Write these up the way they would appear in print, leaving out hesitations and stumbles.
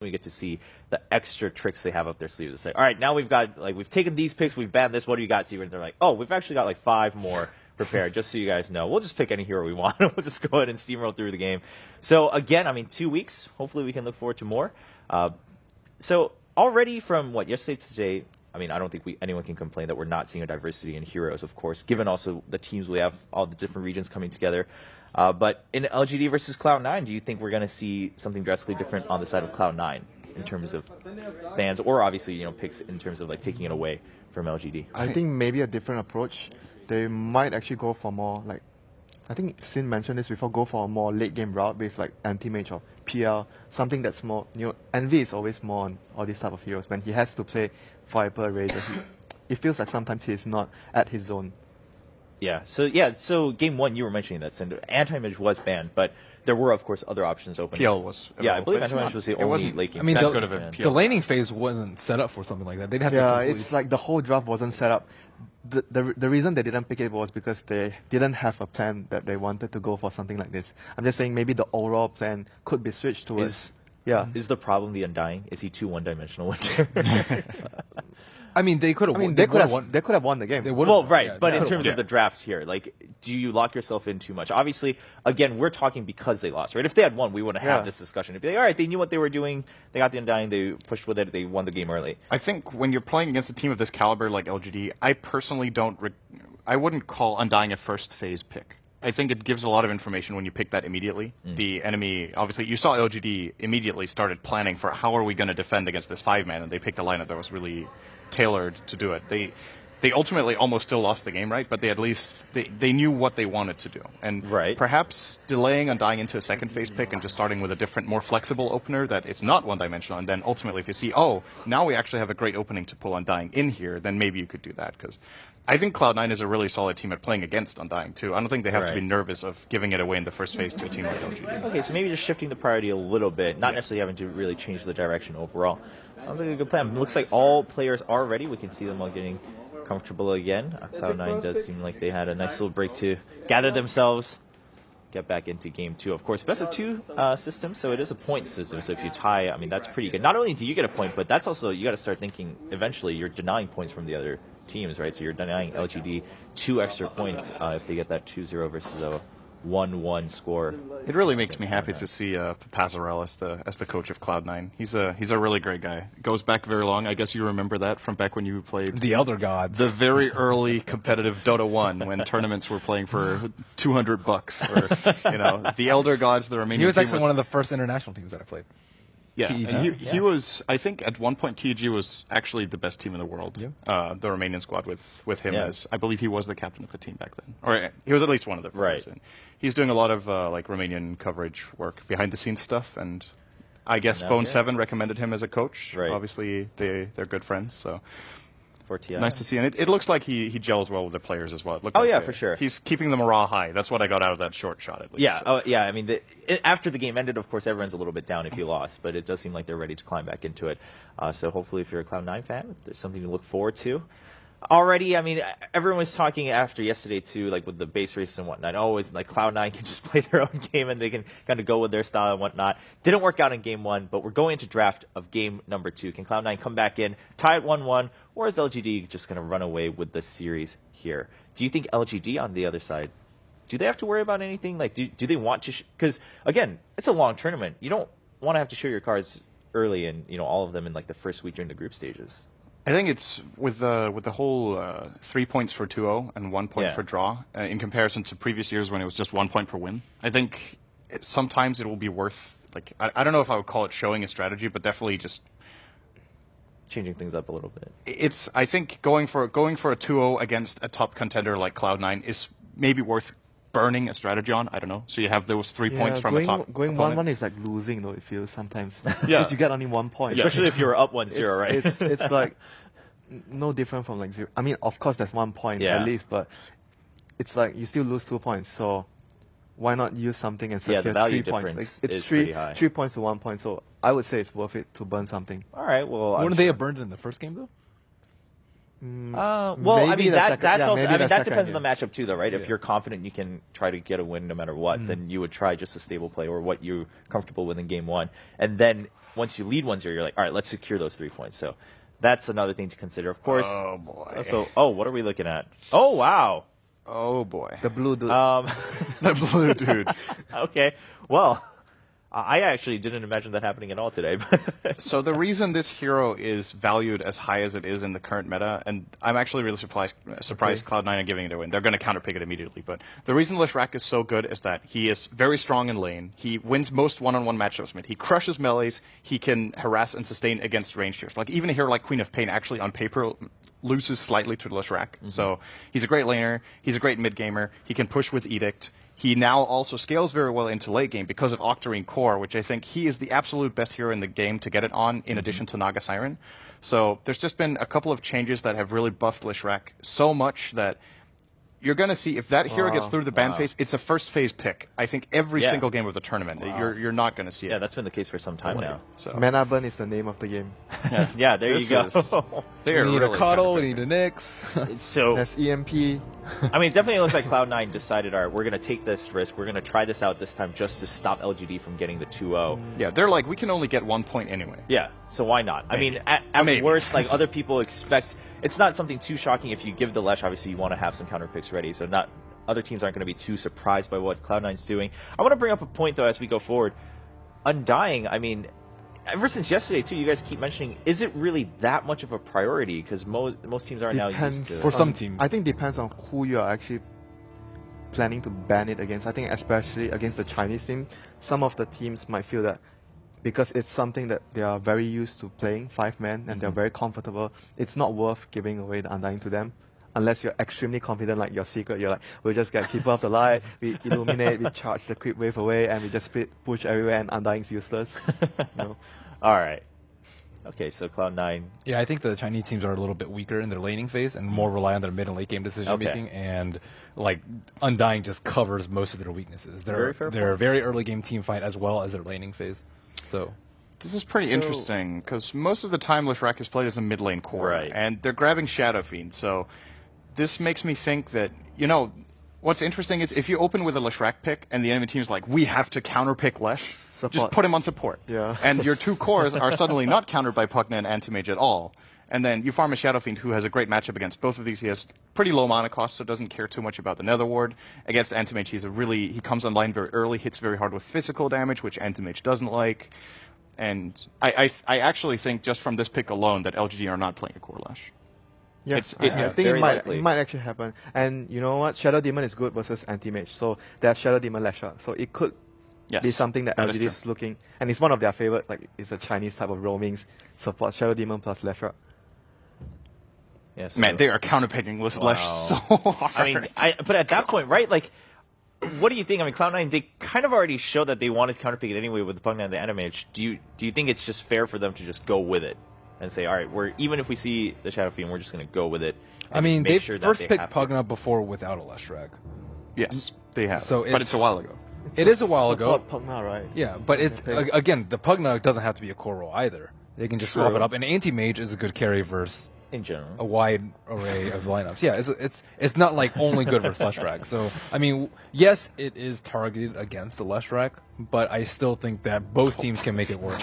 we get to see the extra tricks they have up their sleeves to say, all right, now we've taken these picks, we've banned this, what do you got, Secret? And they're like, oh, we've actually got like 5 more prepared, just so you guys know. We'll just pick any hero we want. We'll just go ahead and steamroll through the game. So again, I mean, 2 weeks. Hopefully we can look forward to more. So already from yesterday to today, I mean, I don't think anyone can complain that we're not seeing a diversity in heroes, of course, given also the teams we have, all the different regions coming together. But in LGD versus Cloud9, do you think we're going to see something drastically different on the side of Cloud9 in terms of bans, or obviously, picks in terms of like taking it away from LGD? I think maybe a different approach. They might actually go for more like, I think Sin mentioned this before, go for a more late game route with like anti-mage or PL, something that's more, Envy is always more on all these type of heroes. When he has to play Viper, Razor, it feels like sometimes he's not at his zone. Yeah. So game 1, you were mentioning this, and anti-mage was banned, but there were, of course, other options open. PL was. Yeah, I believe anti-mage was the only late game. I mean, the laning phase wasn't set up for something like that. They'd have to. Yeah, it's like the whole draft wasn't set up. The reason they didn't pick it was because they didn't have a plan that they wanted to go for something like this. I'm just saying maybe the overall plan could be switched towards. Is the problem the Undying? Is he too one-dimensional with I mean, they could have. They could have won the game. Well, right, yeah, but in terms of the draft here, like, do you lock yourself in too much? Obviously, again, we're talking because they lost, right? If they had won, we wouldn't have this discussion. It'd be like, all right, they knew what they were doing. They got the Undying. They pushed with it. They won the game early. I think when you're playing against a team of this caliber like LGD, I personally I wouldn't call Undying a first phase pick. I think it gives a lot of information when you pick that immediately. The enemy, obviously, you saw LGD immediately started planning for how are we going to defend against this 5-man, and they picked a lineup that was really tailored to do it. They ultimately almost still lost the game, right? But they at least they knew what they wanted to do, and perhaps delaying Undying into a second phase pick and just starting with a different, more flexible opener that it's not one-dimensional, and then ultimately if you see, oh, now we actually have a great opening to pull Undying in here, then maybe you could do that, because I think Cloud9 is a really solid team at playing against Undying too. I don't think they have to be nervous of giving it away in the first phase to a team like LGD. Okay, so maybe just shifting the priority a little bit, not necessarily having to really change the direction overall. Sounds like a good plan. It looks like all players are ready. We can see them all getting comfortable again. Cloud9 does seem like they had a nice little break to gather themselves, get back into game 2. Of course, best of 2 system, so it is a point system. So if you tie, I mean, that's pretty good. Not only do you get a point, but that's also, you got to start thinking eventually you're denying points from the other teams, right? So you're denying LGD 2 extra points if they get that 2-0 versus a 1-1 score. It really makes me happy to see Pazarel as the coach of Cloud9. He's a really great guy. Goes back very long. I guess you remember that from back when you played the Elder Gods, the very early competitive Dota 1 when tournaments were playing for $200 or the Elder Gods. The Romanian. He was actually one of the first international teams that I played. Yeah, and he was, I think, at one point, TEG was actually the best team in the world. Yeah. The Romanian squad with him as, I believe he was the captain of the team back then. Or he was at least one of them. Right. And he's doing a lot of Romanian coverage work, behind-the-scenes stuff, and I guess Bone7 recommended him as a coach. Right. Obviously, they're good friends, so... Nice to see, and it looks like he gels well with the players as well. For sure. He's keeping the morale high. That's what I got out of that short shot, at least. Yeah, I mean, after the game ended, of course, everyone's a little bit down if you lost, but it does seem like they're ready to climb back into it. So hopefully, if you're a Cloud9 fan, there's something to look forward to. Already, I mean, everyone was talking after yesterday too, like with the base race and whatnot. Always like Cloud9 can just play their own game and they can kind of go with their style and whatnot. Didn't work out in game 1, but we're going into draft of game number 2. Can Cloud9 come back in, tie at 1-1, or is LGD just going to run away with the series here? Do you think LGD on the other side, do they have to worry about anything? Like, do they want to? Because again, it's a long tournament. You don't want to have to show your cards early and all of them in like the first week during the group stages. I think it's with the whole 3 points for 2-0 and 1 point for draw in comparison to previous years when it was just 1 point for win. I think sometimes it will be worth, like, I don't know if I would call it showing a strategy, but definitely just changing things up a little bit. I think going for a 2-0 against a top contender like Cloud9 is maybe worth burning a strategy on. I don't know. So you have those 3 points from a top going opponent. 1-1 is like losing, though, it feels sometimes. Because you get only 1 point. Especially if you're up 1-0, right? It's like no different from like 0. I mean, of course, there's 1 point at least, but it's like you still lose 2 points. So why not use something and secure the value 3 points? difference Like, it's is pretty high. 3 points to 1 point. So I would say it's worth it to burn something. All right. Well, wouldn't they have burned it in the first game though? Well, Maybe I mean the that second- that's yeah, also. maybe I mean the that second, depends on yeah. the matchup too, though, right? If you're confident you can try to get a win no matter what, then you would try just a stable play or what you're comfortable with in game one, and then once you lead 1-0, you're like, all right, let's secure those 3 points. So that's another thing to consider, of course. Oh boy. So, what are we looking at? Oh wow. Oh boy. The blue dude. The blue dude. Okay. Well, I actually didn't imagine that happening at all today. So the reason this hero is valued as high as it is in the current meta, and I'm actually really surprised Cloud9 are giving it a win. They're going to counterpick it immediately. But the reason Leshrac is so good is that he is very strong in lane. He wins most one-on-one matchups mid. He crushes melees. He can harass and sustain against range heroes. Like even a hero like Queen of Pain actually on paper loses slightly to Leshrac. So he's a great laner. He's a great mid gamer. He can push with Edict. He now also scales very well into late game because of Octarine Core, which I think he is the absolute best hero in the game to get it on, in addition to Naga Siren. So there's just been a couple of changes that have really buffed Leshrac so much that you're going to see if that hero gets through the ban phase, it's a first phase pick. I think every single game of the tournament, you're not going to see it. yeah, that's been the case for some time now. So Mana Burn is the name of the game. Yeah, there you go. They are We need really a cuddle, we kind need a Nix. So There's EMP. I mean, it definitely looks like Cloud9 decided, all right, we're going to take this risk. We're going to try this out this time just to stop LGD from getting the 2-0. Yeah, they're like, we can only get 1 point anyway. Yeah, so why not? I Maybe. mean, at Maybe. worst, like other people expect, it's not something too shocking if you give the Lesh. Obviously, you want to have some counter picks ready, so not other teams aren't going to be too surprised by what Cloud9's doing. I want to bring up a point though as we go forward. Undying, I mean, ever since yesterday too, you guys keep mentioning, is it really that much of a priority? Because most teams are now used Depends to. For some teams. I think depends on who you are actually planning to ban it against. I think especially against the Chinese team, some of the teams might feel that because it's something that they are very used to playing 5-man and they're very comfortable, it's not worth giving away the Undying to them. Unless you're extremely confident, like your secret, you're like, we'll just get Keeper of the Light, we illuminate, we charge the creep wave away, and we just push everywhere, and Undying's useless. You know? All right. Okay, so Cloud9. Yeah, I think the Chinese teams are a little bit weaker in their laning phase and more rely on their mid and late game decision making. And like Undying just covers most of their weaknesses. Very fair They're a point. very early game team fight as well as their laning phase. So This is pretty interesting, because most of the time Leshrac is played as a mid lane core, Right. and they're grabbing Shadow Fiend, so this makes me think that, what's interesting is if you open with a Leshrac pick and the enemy team's like, we have to counterpick Lesh, just Support. put him on support. Yeah. And your two cores are suddenly not countered by Pugna and Anti-Mage at all. And then you farm a Shadow Fiend who has a great matchup against both of these. He has pretty low mana cost, so doesn't care too much about the Nether Ward. Against Anti-Mage, he comes online very early, hits very hard with physical damage, which Anti-Mage doesn't like. And I actually think just from this pick alone that LGD are not playing a core Lesh. Yeah, It's- I think very it might likely. actually happen. And you know what? Shadow Demon is good versus Anti-Mage. So they have Shadow Demon Lesha. So it could Yes, be something that that is LGD true. is looking. And it's one of their favorite, like it's a Chinese type of roamings support. Shadow Demon plus Lesha. Yeah, so, Man, they are counterpicking with Lesh so hard. I mean, but at that point, right? Like, what do you think? I mean, Cloud9, they kind of already showed that they wanted to counterpick it anyway with the Pugna and the Anti-Mage. Do you think it's just fair for them to just go with it and say, all right, even if we see the Shadow Fiend, we're just going to go with it? and I mean, just make they've sure that first they picked have to? Pugna before without a Leshrac. Yes, they have. So but it's a while ago. It is a while ago. Support Pugna, right? Yeah, but it's think- again, the Pugna doesn't have to be a core role either. They can just swap True. it up. And Anti-Mage is a good carry versus In general. a wide array of lineups. Yeah, it's not like only good versus Leshrac. So I mean, yes, it is targeted against the Leshrac, but I still think that both teams can make it work.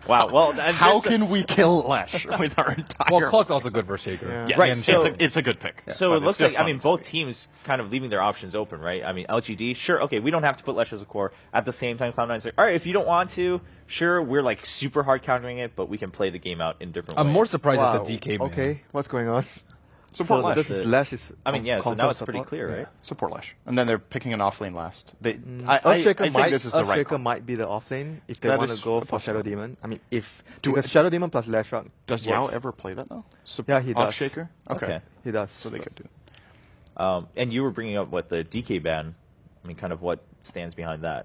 Wow. Well, How can we kill Lesh with our entire... Well, Clock's also good versus Shaker. Yeah. Yes, Right, it's, so- it's a good pick. So But it it's looks just like, I fun mean, to both see. teams kind of leaving their options open, right? I mean, LGD, sure, okay, we don't have to put Lesh as a core. At the same time, Cloud9's like, all right, if you don't want to, sure, we're like super hard countering it, but we can play the game out in different I'm ways. more surprised Wow. at the DK ban. Okay, what's going on? Support so Lesh. this is Lash is. I mean, yeah, so now confirmed it's pretty support? clear, right? Support Lesh. And then they're picking an off lane last. I Earthshaker think might, this is the right Earthshaker call. might be the off lane if they That want is to go a for Shadow possibility. Demon. I mean, because Shadow Demon plus Lashrock Does Yao works. ever play that, though? Yeah, he Off does. Shaker? Okay. He does. So they could do. And you were bringing up what the DK ban. I mean, kind of what stands behind that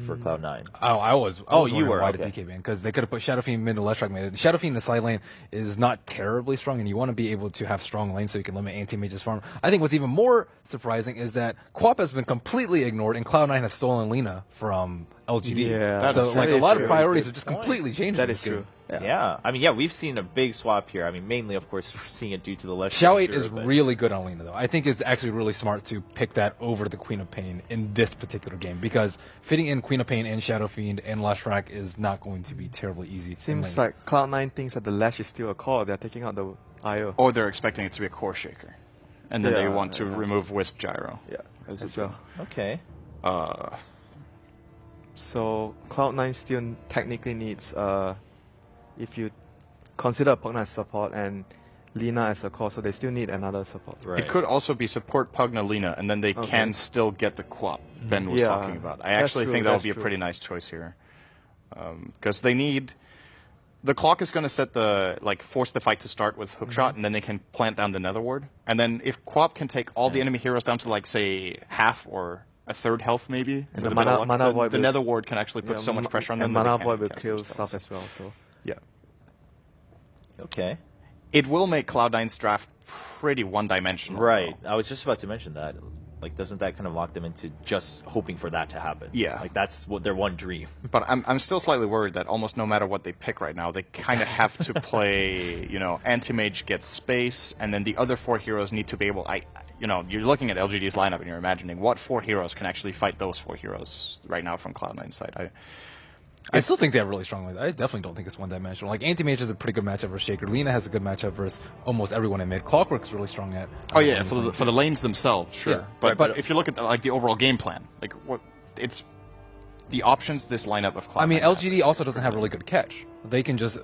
for Cloud9. Oh, I was you wondering were, why okay. the DK ban, because they could have put Shadow Fiend mid and Leshrac mid. Shadow Fiend in the side lane is not terribly strong, and you want to be able to have strong lanes so you can limit Anti-Mage's farm. I think what's even more surprising is that Quap has been completely ignored, and Cloud9 has stolen Lina from LGD. Yeah. That So is like true. a lot That of is priorities true. have just Good point. completely changed. That in is this game. true. Yeah. I mean, yeah, we've seen a big swap here. I mean, mainly, of course, we're seeing it due to the left. Xiao 8 Ranger, is but- really good on Lina, though. I think it's actually really smart to pick that over the Queen of Pain in this particular game because fitting in Queen of Pain and Shadow Fiend and Lashrak is not going to be terribly easy. in Seems lanes. like Cloud9 thinks that the Lash is still a core. They're taking out the IO. Or they're expecting it to be a core shaker. And then they Yeah, want to yeah. remove Wisp Gyro. Yeah, As well. Okay. So Cloud9 still technically needs, if you consider Pugna as support and Lina as a core, so they still need another support. Right. It could also be support Pugna Lina, and then they Okay. can still get the Quap Ben was Yeah, talking about. I that's actually true, think that would that's be a true. pretty nice choice here. Because they need... The clock is going to set the force the fight to start with hookshot, and then they can plant down the Nether Ward. And then if Quap can take all the enemy heroes down to say half or a third health maybe, And with the a bit of mana luck, Void the will- Nether Ward can actually put so much pressure on them. And that they Mana can't Void will cast kill their spells. stuff as well. So Yeah. Okay. It will make Cloud9's draft pretty one-dimensional. Right. though. I was just about to mention that. Like, doesn't that kind of lock them into just hoping for that to happen? Yeah. Like, that's what their one dream. But I'm still slightly worried that almost no matter what they pick right now, they kind of have to play, Anti-Mage gets space, and then the other 4 heroes need to be able... you're looking at LGD's lineup and you're imagining what 4 heroes can actually fight those 4 heroes right now from Cloud9's side. I still think they have really strong lanes. I definitely don't think it's one-dimensional. Like, Anti-Mage is a pretty good matchup versus Shaker. Lina has a good matchup versus almost everyone in mid. Clockwork's really strong at... Oh yeah, lanes. for the lanes themselves, sure. Yeah, but but- if you look at the overall game plan, it's the options this lineup of Cloud9 I mean, has. LGD also doesn't have really good catch. They can just,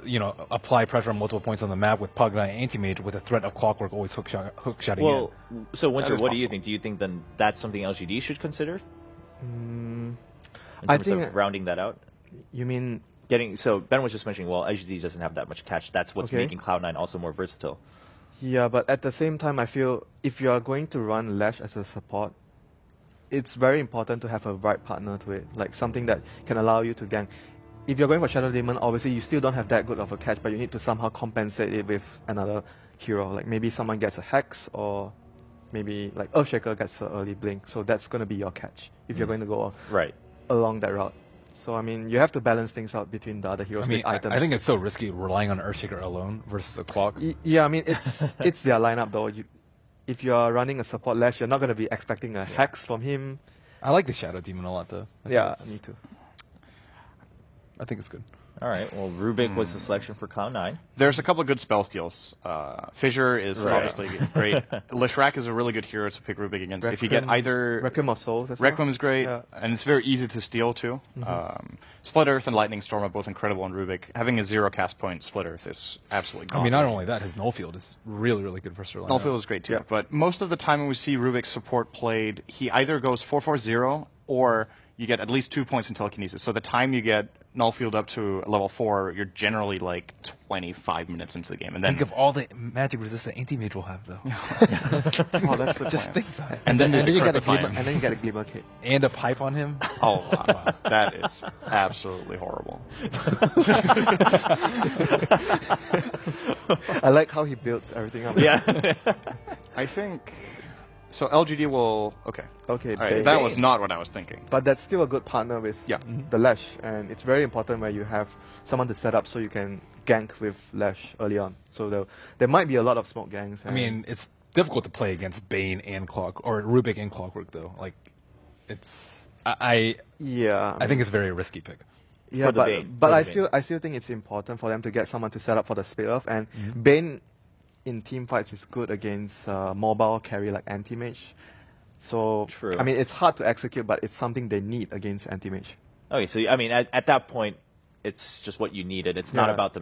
apply pressure on multiple points on the map with Pugna and Anti-Mage with a threat of Clockwork always hookshotting Well, so Winter, That is what do you possible. think? Do you think then that's something LGD should consider? In I terms think- of rounding that out? you mean So Ben was just mentioning, well, LGD doesn't have that much catch. That's what's Okay. making Cloud9 also more versatile. yeah, but at the same time, I feel if you are going to run Lash as a support, it's very important to have a right partner to it, like something that can allow you to gank. If you're going for Shadow Demon, obviously you still don't have that good of a catch, but you need to somehow compensate it with another hero. Like maybe someone gets a Hex, or maybe like Earthshaker gets an early Blink. So that's going to be your catch if you're going to go Right. along that route. So I mean, you have to balance things out between the other heroes I mean, with items. I think it's so risky relying on Earthshaker alone versus a Clock. Yeah, I mean it's their lineup though. If you are running a support Lash, you're not going to be expecting a Hex from him. I like the Shadow Demon a lot, though. I think Yeah, it's- me too. I think it's good. All right. Well, Rubik was the selection for Cloud9. There's a couple of good spell steals. Fissure is Right. obviously great. Lashrak is a really good hero to pick Rubik against. If you get either Requiem of Souls, as well. Requiem is great, Yeah. and it's very easy to steal too. Split Earth and Lightning Storm are both incredible on Rubik. Having a 0 cast point Split Earth is absolutely. I mean, not only that, his Nullfield is really, really good for Sir. Nullfield is great too, but most of the time when we see Rubik's support played, he either goes 4/4-0 or you get at least 2 points in telekinesis. So the time you get Nullfield up to level 4, you're generally like 25 minutes into the game, and then Think of all the magic resistance Anti-Mage will have, though. oh, that's the Just plan. think about it. And then And then you get a Rectify glimmer, him. and then you get a glimmer kit. And a pipe on him. Oh wow, that is absolutely horrible. I like how he builds everything up. Yeah. I think so. LGD will okay. Okay, All right, Bane. that was not what I was thinking. But that's still a good partner with Yeah. the Lash, and it's very important where you have someone to set up so you can gank with Lash early on. So there might be a lot of smoke gangs. I mean, it's difficult to play against Bane and Clock, or Rubik and Clockwork, though. Like, it's... I yeah, think it's a very risky pick. yeah, for the but Bane, but for I the still think it's important for them to get someone to set up for the split off, and Bane in team fights is good against mobile carry like Anti-Mage. So True. I mean, it's hard to execute, but it's something they need against Anti-Mage. Okay, so I mean, at that point, it's just what you needed. It's not Yeah. about the